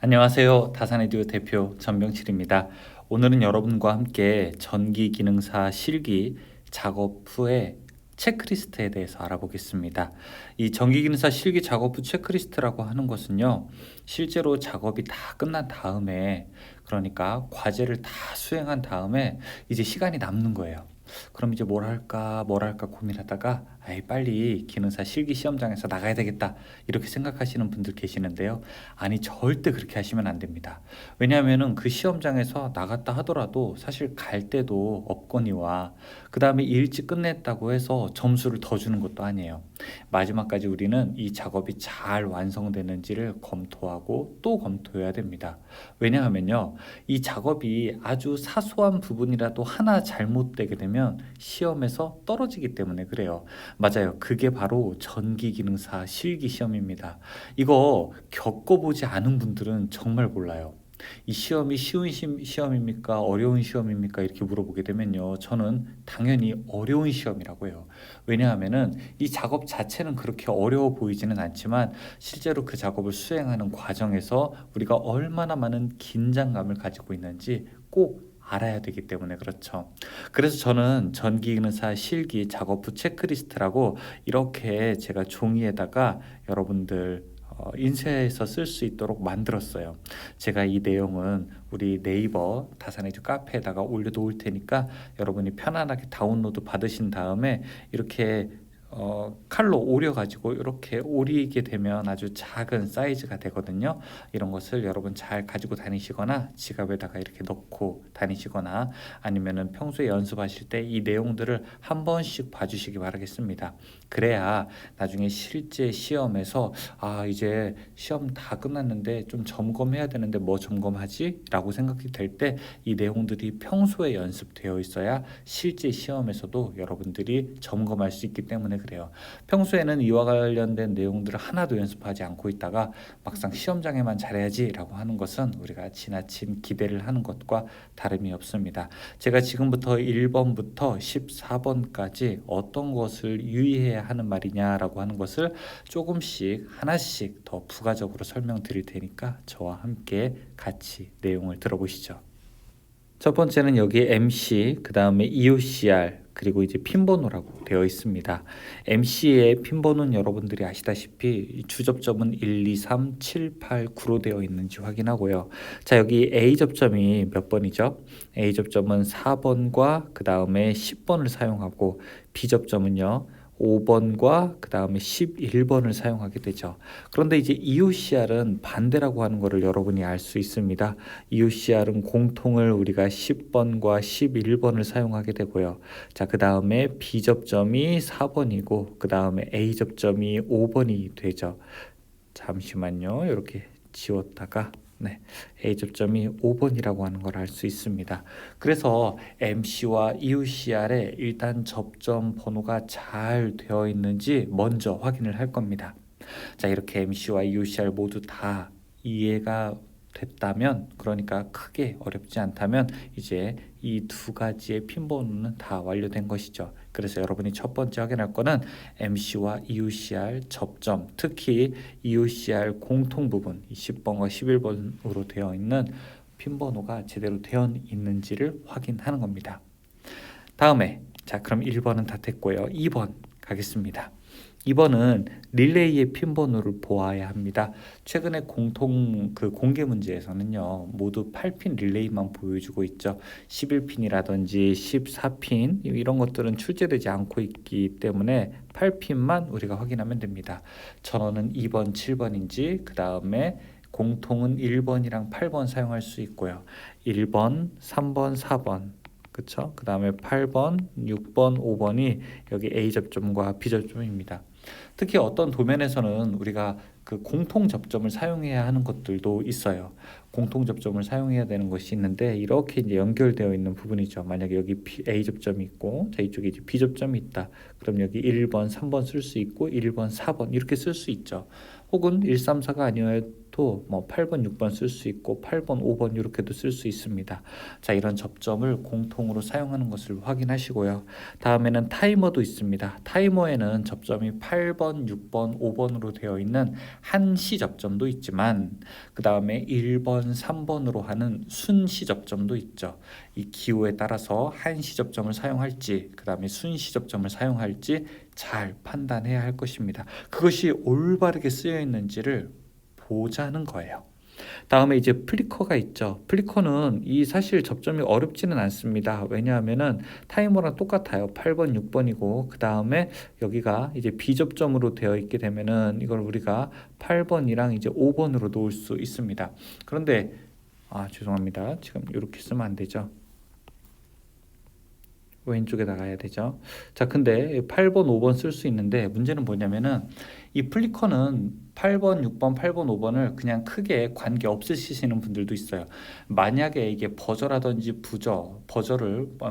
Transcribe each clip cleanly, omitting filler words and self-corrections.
안녕하세요. 다산에듀 대표 전병칠입니다. 오늘은 여러분과 함께 전기기능사 실기 작업 후의 체크리스트에 대해서 알아보겠습니다. 이 전기기능사 실기 작업 후 체크리스트라고 하는 것은요, 실제로 작업이 다 끝난 다음에, 그러니까 과제를 다 수행한 다음에 이제 시간이 남는 거예요. 그럼 이제 뭘 할까 고민하다가 아이 빨리 기능사 실기 시험장에서 나가야 되겠다 이렇게 생각하시는 분들 계시는데요. 아니 절대 그렇게 하시면 안 됩니다. 왜냐하면은 그 시험장에서 나갔다 하더라도 사실 갈 데도 없거니와 그 다음에 일찍 끝냈다고 해서 점수를 더 주는 것도 아니에요. 마지막까지 우리는 이 작업이 잘 완성되는지를 검토하고 또 검토해야 됩니다. 왜냐하면요, 이 작업이 아주 사소한 부분이라도 하나 잘못되게 되면 시험에서 떨어지기 때문에 그래요. 맞아요. 그게 바로 전기기능사 실기시험입니다. 이거 겪어보지 않은 분들은 정말 몰라요. 이 시험이 쉬운 시험입니까? 어려운 시험입니까? 이렇게 물어보게 되면요. 저는 당연히 어려운 시험이라고 해요. 왜냐하면은 이 작업 자체는 그렇게 어려워 보이지는 않지만 실제로 그 작업을 수행하는 과정에서 우리가 얼마나 많은 긴장감을 가지고 있는지 꼭 알아야 되기 때문에 그렇죠. 그래서 저는 전기기능사 실기 작업 후 체크리스트라고 이렇게 제가 종이에다가 여러분들 인쇄해서 쓸 수 있도록 만들었어요. 제가 이 내용은 우리 네이버 다산에듀 카페에다가 올려놓을 테니까 여러분이 편안하게 다운로드 받으신 다음에 이렇게 칼로 오려가지고 이렇게 오리게 되면 아주 작은 사이즈가 되거든요. 이런 것을 여러분 잘 가지고 다니시거나 지갑에다가 이렇게 넣고 다니시거나 아니면은 평소에 연습하실 때 이 내용들을 한 번씩 봐주시기 바라겠습니다. 그래야 나중에 실제 시험에서 이제 시험 다 끝났는데 좀 점검해야 되는데 뭐 점검하지? 라고 생각이 될 때 이 내용들이 평소에 연습되어 있어야 실제 시험에서도 여러분들이 점검할 수 있기 때문에 그래요. 평소에는 이와 관련된 내용들을 하나도 연습하지 않고 있다가 막상 시험장에만 잘해야지 라고 하는 것은 우리가 지나친 기대를 하는 것과 다름이 없습니다. 제가 지금부터 1번부터 14번까지 어떤 것을 유의해야 하는 말이냐라고 하는 것을 조금씩 하나씩 더 부가적으로 설명드릴 테니까 저와 함께 같이 내용을 들어보시죠. 첫 번째는 여기 MC, 그 다음에 EOCR, 그리고 이제 핀번호라고 되어 있습니다. MC의 핀번호는 여러분들이 아시다시피 주접점은 1, 2, 3, 7, 8, 9로 되어 있는지 확인하고요. 자, 여기 A 접점이 몇 번이죠? A 접점은 4번과 그 다음에 10번을 사용하고 B 접점은요 5번과 그 다음에 11번을 사용하게 되죠. 그런데 이제 EOCR은 반대라고 하는 것을 여러분이 알 수 있습니다. EOCR은 공통을 우리가 10번과 11번을 사용하게 되고요. 자, 그 다음에 B 접점이 4번이고 그 다음에 A 접점이 5번이 되죠. 잠시만요. 이렇게 지웠다가 A 접점이 5번이라고 하는 걸 알 수 있습니다. 그래서 MC와 EOCR에 일단 접점 번호가 잘 되어 있는지 먼저 확인을 할 겁니다. 자, 이렇게 MC와 EOCR 모두 다 이해가 됐다면, 그러니까 크게 어렵지 않다면 이제 이 두 가지의 핀번호는 다 완료된 것이죠. 그래서 여러분이 첫 번째 확인할 거는 MC와 EOCR 접점, 특히 EOCR 공통 부분 10번과 11번으로 되어 있는 핀번호가 제대로 되어 있는지를 확인하는 겁니다. 다음에 자, 그럼 1번은 다 됐고요. 2번 가겠습니다. 2번은 릴레이의 핀번호를 보아야 합니다. 최근에 공통 공개 문제에서는요, 모두 8핀 릴레이만 보여주고 있죠. 11핀이라든지 14핀 이런 것들은 출제되지 않고 있기 때문에 8핀만 우리가 확인하면 됩니다. 전원은 2번, 7번인지 그 다음에 공통은 1번이랑 8번 사용할 수 있고요. 1번, 3번, 4번 그쵸? 그 다음에 8번, 6번, 5번이 여기 A 접점과 B 접점입니다. 특히 어떤 도면에서는 우리가 그 공통 접점을 사용해야 하는 것들도 있어요. 공통 접점을 사용해야 되는 것이 있는데 이렇게 이제 연결되어 있는 부분이죠. 만약에 여기 A 접점이 있고 자 이쪽에 이제 B 접점이 있다. 그럼 여기 1번, 3번 쓸 수 있고 1번, 4번 이렇게 쓸 수 있죠. 혹은 1, 3, 4가 또 뭐 8번, 6번 쓸 수 있고 8번, 5번 이렇게도 쓸 수 있습니다. 자, 이런 접점을 공통으로 사용하는 것을 확인하시고요. 다음에는 타이머도 있습니다. 타이머에는 접점이 8번, 6번, 5번으로 되어 있는 한시 접점도 있지만 그 다음에 1번, 3번으로 하는 순시 접점도 있죠. 이 기호에 따라서 한시 접점을 사용할지 그 다음에 순시 접점을 사용할지 잘 판단해야 할 것입니다. 그것이 올바르게 쓰여 있는지를 보자는 거예요. 다음에 이제 플리커가 있죠. 플리커는 이 사실 접점이 어렵지는 않습니다. 왜냐하면은 타이머랑 똑같아요. 8번, 6번이고 그 다음에 여기가 이제 비접점으로 되어 있게 되면은 이걸 우리가 8번이랑 이제 5번으로 놓을 수 있습니다. 그런데 죄송합니다. 지금 이렇게 쓰면 안 되죠. 왼쪽에 나가야 되죠. 자, 근데 8번, 5번 쓸 수 있는데 문제는 뭐냐면은 이 플리커는 8번, 6번, 8번, 5번을 그냥 크게 관계 없으시는 분들도 있어요. 만약에 이게 버저라든지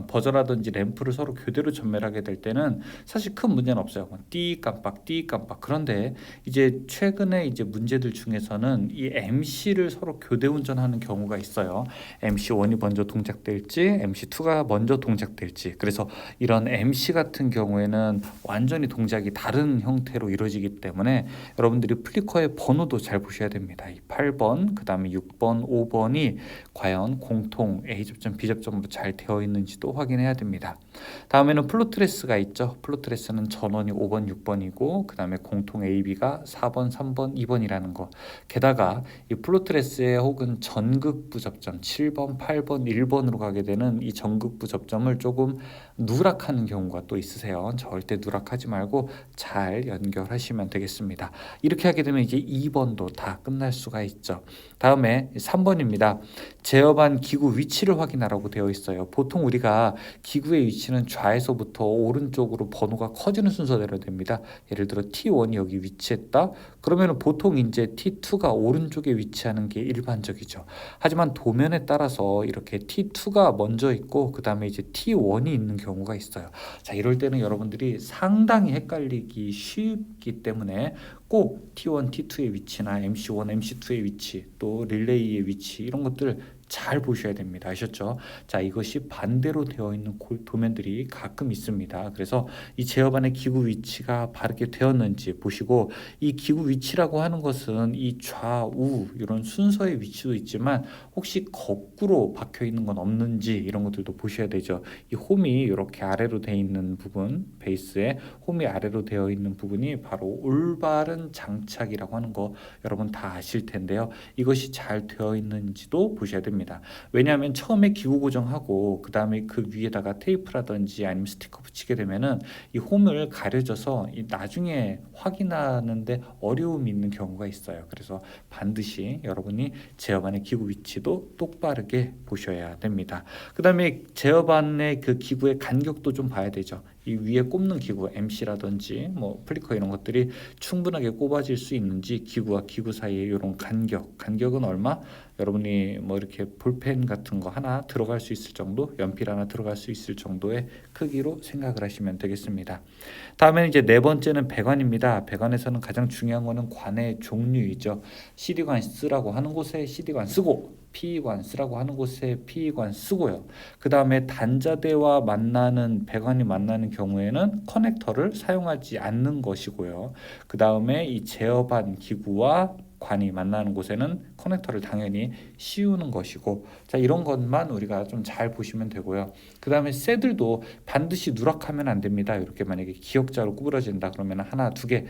버저라든지 램프를 서로 교대로 전멸하게 될 때는 사실 큰 문제는 없어요. 띠 깜빡, 띠 깜빡. 그런데 이제 최근에 이제 문제들 중에서는 이 MC를 서로 교대 운전하는 경우가 있어요. MC1이 먼저 동작될지, MC2가 먼저 동작될지. 그래서 이런 MC 같은 경우에는 완전히 동작이 다른 형태로 이루어지기 때문에 여러분들이 플리커의 번호도 잘 보셔야 됩니다. 이 8번, 그 다음에 6번, 5번이 과연 공통 A접점, B접점으로 잘 되어 있는지도 확인해야 됩니다. 다음에는 플로트레스가 있죠. 플로트레스는 전원이 5번, 6번이고 그 다음에 공통 AB가 4번, 3번, 2번이라는 거. 게다가 이 플로트레스의 혹은 전극부 접점 7번, 8번, 1번으로 가게 되는 이 전극부 접점을 조금 누락하는 경우가 또 있으세요. 절대 누락하지 말고 잘 연결하시면 되겠습니다. 이렇게 하게 되면 이제 2번도 다 끝날 수가 있죠. 다음에 3번입니다. 제어반 기구 위치를 확인하라고 되어 있어요. 보통 우리가 기구의 위치는 좌에서부터 오른쪽으로 번호가 커지는 순서대로 됩니다. 예를 들어 T1이 여기 위치했다. 그러면 보통 이제 T2가 오른쪽에 위치하는 게 일반적이죠. 하지만 도면에 따라서 이렇게 T2가 먼저 있고 그 다음에 이제 T1이 있는 경우가 있어요. 자, 이럴 때는 여러분들이 상당히 헷갈리기 쉽기 때문에 꼭 T1, T2의 위치나 MC1, MC2의 위치, 또 릴레이의 위치 이런 것들 잘 보셔야 됩니다. 아셨죠? 자, 이것이 반대로 되어 있는 도면들이 가끔 있습니다. 그래서 이 제어반의 기구 위치가 바르게 되었는지 보시고, 이 기구 위치라고 하는 것은 이 좌우 이런 순서의 위치도 있지만 혹시 거꾸로 박혀 있는 건 없는지 이런 것들도 보셔야 되죠. 이 홈이 이렇게 아래로 되어 있는 부분, 베이스에 홈이 아래로 되어 있는 부분이 바로 올바른 장착이라고 하는 거 여러분 다 아실 텐데요. 이것이 잘 되어 있는지도 보셔야 됩니다. 왜냐하면 처음에 기구 고정하고 그 다음에 그 위에다가 테이프라든지 아니면 스티커 붙이게 되면은 이 홈을 가려져서 이 나중에 확인하는데 어려움이 있는 경우가 있어요. 그래서 반드시 여러분이 제어반의 기구 위치도 똑바르게 보셔야 됩니다. 그 다음에 제어반의 그 기구의 간격도 좀 봐야 되죠. 이 위에 꼽는 기구 MC라든지 뭐 플리커 이런 것들이 충분하게 꼽아질 수 있는지 기구와 기구 사이에 이런 간격은 얼마? 여러분이 뭐 이렇게 볼펜 같은 거 하나 들어갈 수 있을 정도, 연필 하나 들어갈 수 있을 정도의 크기로 생각을 하시면 되겠습니다. 다음에는 이제 네 번째는 배관입니다. 배관에서는 가장 중요한 거는 관의 종류이죠. CD관 쓰라고 하는 곳에 CD관 쓰고 PE관 쓰라고 하는 곳에 PE관 쓰고요. 그 다음에 단자대와 배관이 만나는 경우에는 커넥터를 사용하지 않는 것이고요. 그 다음에 이 제어반 기구와 관이 만나는 곳에는 커넥터를 당연히 씌우는 것이고, 자, 이런 것만 우리가 좀 잘 보시면 되고요. 그 다음에 쇠들도 반드시 누락하면 안 됩니다. 이렇게 만약에 기역자로 구부러진다 그러면 하나 두 개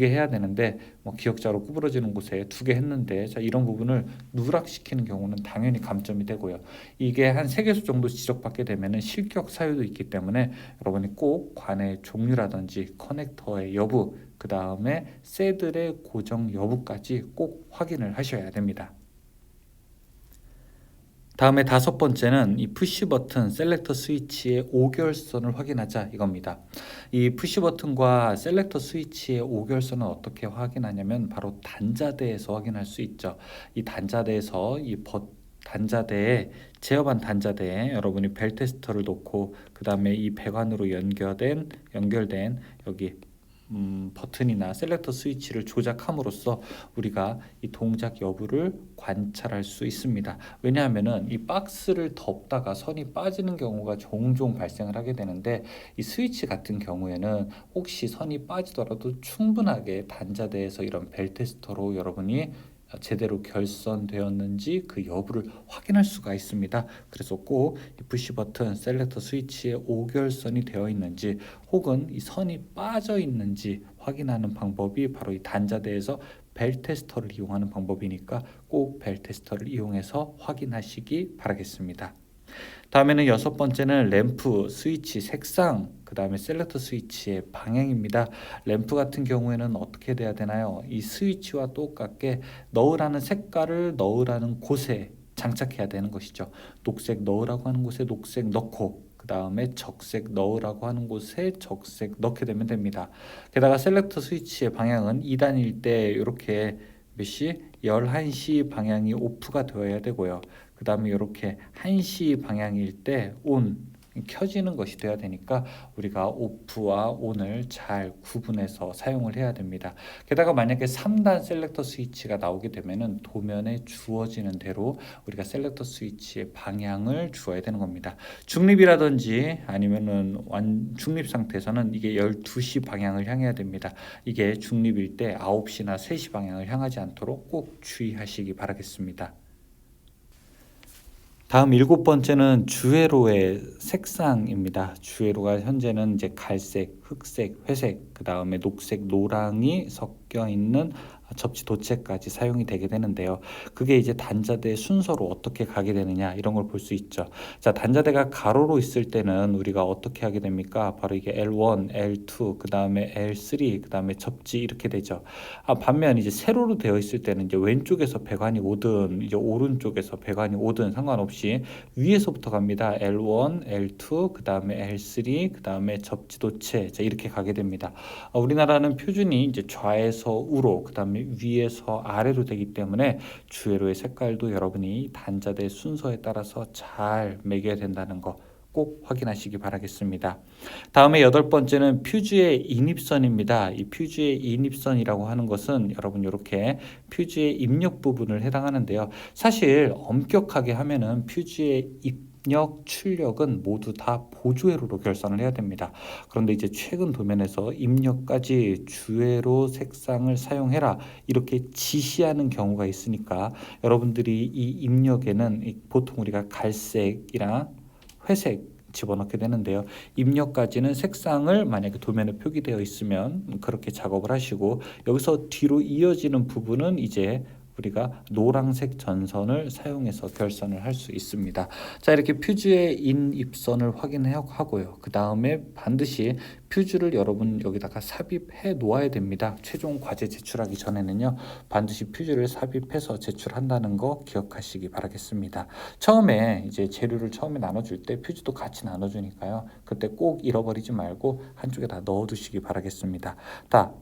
해야 되는데 뭐 기역자로 구부러지는 곳에 두 개 했는데, 자, 이런 부분을 누락시키는 경우는 당연히 감점이 되고요. 이게 한 3개수 정도 지적받게 되면은 실격 사유도 있기 때문에 여러분이 꼭 관의 종류라든지 커넥터의 여부, 그 다음에 쇠들의 고정 여부까지 꼭 확인을 하셔야 됩니다. 다음에 5번째는 이 푸시 버튼 셀렉터 스위치의 5결선을 확인하자 이겁니다. 이 푸시 버튼과 셀렉터 스위치의 5결선은 어떻게 확인하냐면 바로 단자대에서 확인할 수 있죠. 이 단자대에서 단자대에 제어반 단자대에 여러분이 벨 테스터를 놓고 그 다음에 이 배관으로 연결된 여기 버튼이나 셀렉터 스위치를 조작함으로써 우리가 이 동작 여부를 관찰할 수 있습니다. 왜냐하면은 이 박스를 덮다가 선이 빠지는 경우가 종종 발생을 하게 되는데, 이 스위치 같은 경우에는 혹시 선이 빠지더라도 충분하게 단자대에서 이런 벨 테스터로 여러분이 제대로 결선되었는지 그 여부를 확인할 수가 있습니다. 그래서 꼭 이 푸시 버튼 셀렉터 스위치에 오결선이 되어 있는지 혹은 이 선이 빠져 있는지 확인하는 방법이 바로 이 단자대에서 벨 테스터를 이용하는 방법이니까 꼭 벨 테스터를 이용해서 확인하시기 바라겠습니다. 다음에는 여섯 번째는 램프, 스위치, 색상, 그 다음에 셀렉터 스위치의 방향입니다. 램프 같은 경우에는 어떻게 돼야 되나요? 이 스위치와 똑같게 넣으라는 색깔을 넣으라는 곳에 장착해야 되는 것이죠. 녹색 넣으라고 하는 곳에 녹색 넣고, 그 다음에 적색 넣으라고 하는 곳에 적색 넣게 되면 됩니다. 게다가 셀렉터 스위치의 방향은 2단일 때 이렇게 몇 시? 11시 방향이 오프가 되어야 되고요. 그 다음에 이렇게 1시 방향일 때 온, 켜지는 것이 되어야 되니까 우리가 오프와 온을 잘 구분해서 사용을 해야 됩니다. 게다가 만약에 3단 셀렉터 스위치가 나오게 되면은 도면에 주어지는 대로 우리가 셀렉터 스위치의 방향을 주어야 되는 겁니다. 중립이라든지 아니면은 중립 상태에서는 이게 12시 방향을 향해야 됩니다. 이게 중립일 때 9시나 3시 방향을 향하지 않도록 꼭 주의하시기 바라겠습니다. 다음 일곱 번째는 주회로의 색상입니다. 주회로가 현재는 이제 갈색, 흑색, 회색, 그 다음에 녹색, 노랑이 섞여 있는 접지 도체까지 사용이 되게 되는데요. 그게 이제 단자대 순서로 어떻게 가게 되느냐 이런 걸 볼 수 있죠. 자, 단자대가 가로로 있을 때는 우리가 어떻게 하게 됩니까? 바로 이게 L1, L2, 그 다음에 L3, 그 다음에 접지 이렇게 되죠. 반면 이제 세로로 되어 있을 때는 이제 왼쪽에서 배관이 오든 이제 오른쪽에서 배관이 오든 상관없이 위에서부터 갑니다. L1, L2, 그 다음에 L3, 그 다음에 접지도체 이렇게 가게 됩니다. 우리나라는 표준이 이제 좌에서 우로, 그 다음에 위에서 아래로 되기 때문에 주회로의 색깔도 여러분이 단자대 순서에 따라서 잘 매겨야 된다는 거 꼭 확인하시기 바라겠습니다. 다음에 여덟 번째는 퓨즈의 인입선입니다. 이 퓨즈의 인입선이라고 하는 것은 여러분 이렇게 퓨즈의 입력 부분을 해당하는데요. 사실 엄격하게 하면은 퓨즈의 입력, 출력은 모두 다 보조회로로 결선을 해야 됩니다. 그런데 이제 최근 도면에서 입력까지 주회로 색상을 사용해라 이렇게 지시하는 경우가 있으니까 여러분들이 이 입력에는 보통 우리가 갈색이랑 회색 집어넣게 되는데요. 입력까지는 색상을 만약에 도면에 표기되어 있으면 그렇게 작업을 하시고, 여기서 뒤로 이어지는 부분은 이제 우리가 노란색 전선을 사용해서 결선을 할 수 있습니다. 자, 이렇게 퓨즈의 인입선을 확인하고요. 그 다음에 반드시 퓨즈를 여러분 여기다가 삽입해 놓아야 됩니다. 최종 과제 제출하기 전에는요, 반드시 퓨즈를 삽입해서 제출한다는 거 기억하시기 바라겠습니다. 처음에 이제 재료를 처음에 나눠줄 때 퓨즈도 같이 나눠주니까요, 그때 꼭 잃어버리지 말고 한쪽에다 넣어두시기 바라겠습니다.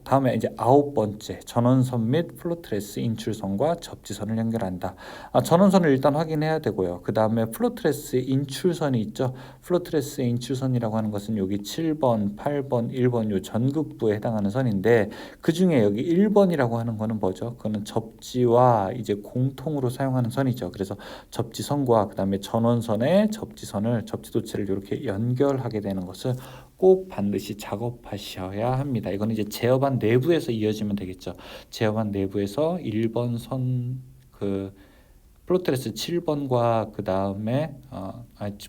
다음에 이제 아홉 번째, 전원선 및 플로트레스 인출선과 접지선을 연결한다. 전원선을 일단 확인해야 되고요. 그 다음에 플로트레스 인출선이 있죠. 플로트레스 인출선이라고 하는 것은 여기 7번, 8번, 1번 요 전극부에 해당하는 선인데, 그 중에 여기 1번이라고 하는 거는 뭐죠? 그거는 접지와 이제 공통으로 사용하는 선이죠. 그래서 접지선과 그 다음에 전원선의 접지선을, 접지도체를 이렇게 연결하게 되는 것을 꼭 반드시 작업하셔야 합니다. 이거는 이제 제어반 내부에서 이어지면 되겠죠. 제어반 내부에서 1번 선 플로트레스 7번과 그 다음에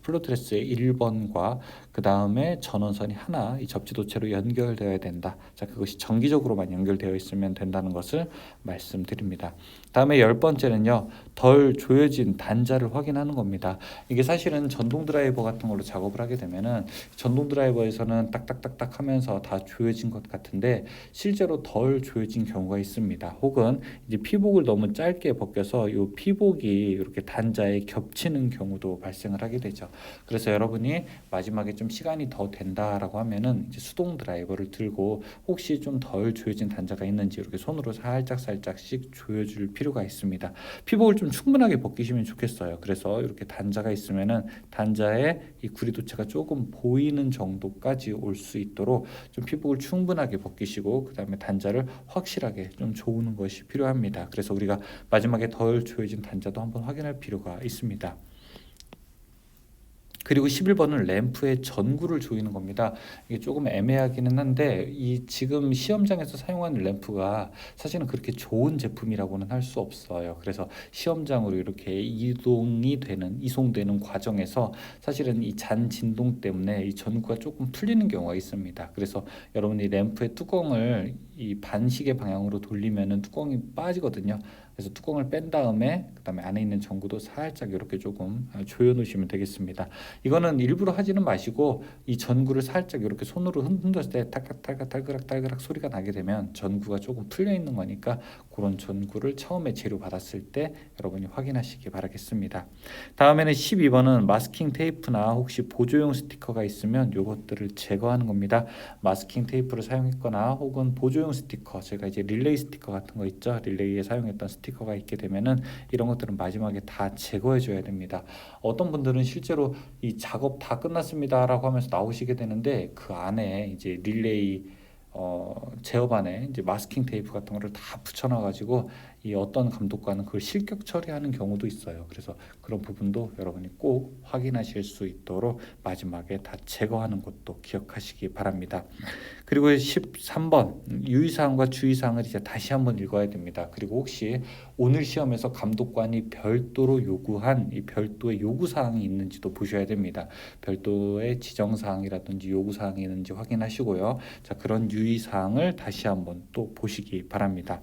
플로트레스의 1번과 그 다음에 전원선이 하나 이 접지도체로 연결되어야 된다. 자, 그것이 정기적으로만 연결되어 있으면 된다는 것을 말씀드립니다. 다음에 열 번째는요, 덜 조여진 단자를 확인하는 겁니다. 이게 사실은 전동 드라이버 같은 걸로 작업을 하게 되면은 전동 드라이버에서는 딱딱딱딱 하면서 다 조여진 것 같은데 실제로 덜 조여진 경우가 있습니다. 혹은 이제 피복을 너무 짧게 벗겨서 이 피복이 이렇게 단자에 겹치는 경우도 발생을 하게 되죠. 그래서 여러분이 마지막에 좀 시간이 더 된다라고 하면은 이제 수동 드라이버를 들고 혹시 좀 덜 조여진 단자가 있는지 이렇게 손으로 살짝씩 조여줄 필요가 있습니다. 피복을 좀 충분하게 벗기시면 좋겠어요. 그래서 이렇게 단자가 있으면은 단자에 이 구리도체가 조금 보이는 정도까지 올 수 있도록 좀 피복을 충분하게 벗기시고 그 다음에 단자를 확실하게 좀 조우는 것이 필요합니다. 그래서 우리가 마지막에 덜 조여진 단자도 한번 확인할 필요가 있습니다. 그리고 11번은 램프의 전구를 조이는 겁니다. 이게 조금 애매하기는 한데 이 지금 시험장에서 사용하는 램프가 사실은 그렇게 좋은 제품이라고는 할 수 없어요. 그래서 시험장으로 이렇게 이송되는 과정에서 사실은 이 잔 진동 때문에 이 전구가 조금 풀리는 경우가 있습니다. 그래서 여러분이 램프의 뚜껑을 이 반시계 방향으로 돌리면은 뚜껑이 빠지거든요. 그래서 뚜껑을 뺀 다음에 그다음에 안에 있는 전구도 살짝 이렇게 조금 조여 놓으시면 되겠습니다. 이거는 일부러 하지는 마시고 이 전구를 살짝 이렇게 손으로 흔들었을 때 달그락 소리가 나게 되면 전구가 조금 풀려 있는 거니까 그런 전구를 처음에 재료 받았을 때 여러분이 확인하시기 바라겠습니다. 다음에는 12번은 마스킹 테이프나 혹시 보조용 스티커가 있으면 이것들을 제거하는 겁니다. 마스킹 테이프를 사용했거나 혹은 보조용 스티커, 제가 이제 릴레이 스티커 같은 거 있죠. 릴레이에 사용했던 스티커가 있게 되면은 이런 것들은 마지막에 다 제거해 줘야 됩니다. 어떤 분들은 실제로 이 작업 다 끝났습니다라고 하면서 나오시게 되는데 그 안에 이제 릴레이 제어반에 이제 마스킹 테이프 같은 거를 다 붙여놔가지고 이 어떤 감독관은 그걸 실격 처리하는 경우도 있어요. 그래서 그런 부분도 여러분이 꼭 확인하실 수 있도록 마지막에 다 제거하는 것도 기억하시기 바랍니다. 그리고 13번 유의사항과 주의사항을 이제 다시 한번 읽어야 됩니다. 그리고 혹시 오늘 시험에서 감독관이 별도로 요구한 이 별도의 요구사항이 있는지도 보셔야 됩니다. 별도의 지정사항이라든지 요구사항이 있는지 확인하시고요. 자, 그런 유의사항을 다시 한번 또 보시기 바랍니다.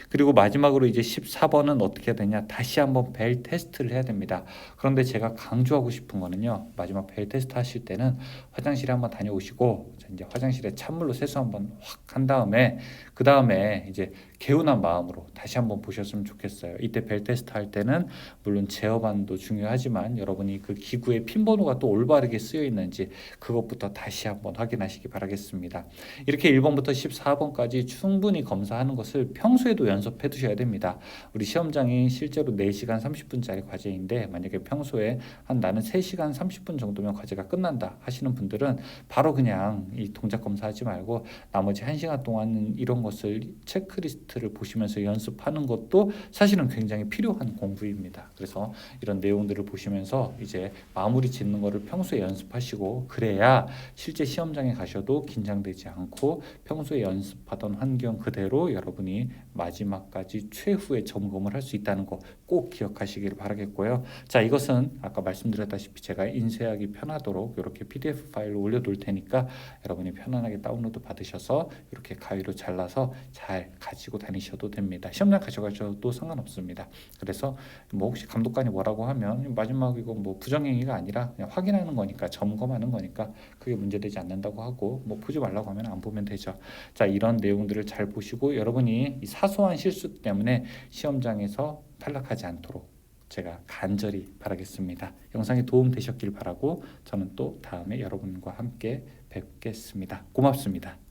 그리고 마지막으로 이제 14번은 어떻게 해야 되냐, 다시 한번 벨 테스트를 해야 됩니다. 그런데 제가 강조하고 싶은 거는요, 마지막 벨 테스트 하실 때는 화장실에 한번 다녀오시고 이제 화장실에 찬물로 세수 한번 확 한 다음에 그 다음에 이제 개운한 마음으로 다시 한번 보셨으면 좋겠어요. 이때 벨 테스트 할 때는 물론 제어반도 중요하지만 여러분이 그 기구의 핀 번호가 또 올바르게 쓰여 있는지 그것부터 다시 한번 확인하시기 바라겠습니다. 이렇게 1번부터 14번까지 충분히 검사하는 것을 평소에도 연습해 두셔야 됩니다. 우리 시험장이 실제로 4시간 30분짜리 과제인데 만약에 평소에 나는 3시간 30분 정도면 과제가 끝난다 하시는 분들은 바로 그냥 이 동작 검사하지 말고 나머지 1시간 동안 이런 것을 체크리스트를 보시면서 연습하는 것도 사실은 굉장히 필요한 공부입니다. 그래서 이런 내용들을 보시면서 이제 마무리 짓는 거를 평소에 연습하시고 그래야 실제 시험장에 가셔도 긴장되지 않고 평소에 연습하던 환경 그대로 여러분이 마지막까지 최후의 점검을 할 수 있다는 거 꼭 기억하시길 바라겠고요. 자, 이것은 아까 말씀드렸다시피 제가 인쇄하기 편하도록 이렇게 PDF 파일로 올려둘 테니까 여러분이 편안하게 다운로드 받으셔서 이렇게 가위로 잘라서 잘 가지고 다니셔도 됩니다. 시험장 가져가셔도 상관없습니다. 그래서 뭐 혹시 감독관이 뭐라고 하면 마지막 이거 뭐 부정행위가 아니라 그냥 확인하는 거니까 점검하는 거니까 그게 문제되지 않는다고 하고 뭐 보지 말라고 하면 안 보면 되죠. 자, 이런 내용들을 잘 보시고 여러분이 이 사소한 실수 때문에 시험장에서 탈락하지 않도록 제가 간절히 바라겠습니다. 영상이 도움 되셨길 바라고 저는 또 다음에 여러분과 함께 뵙겠습니다. 고맙습니다.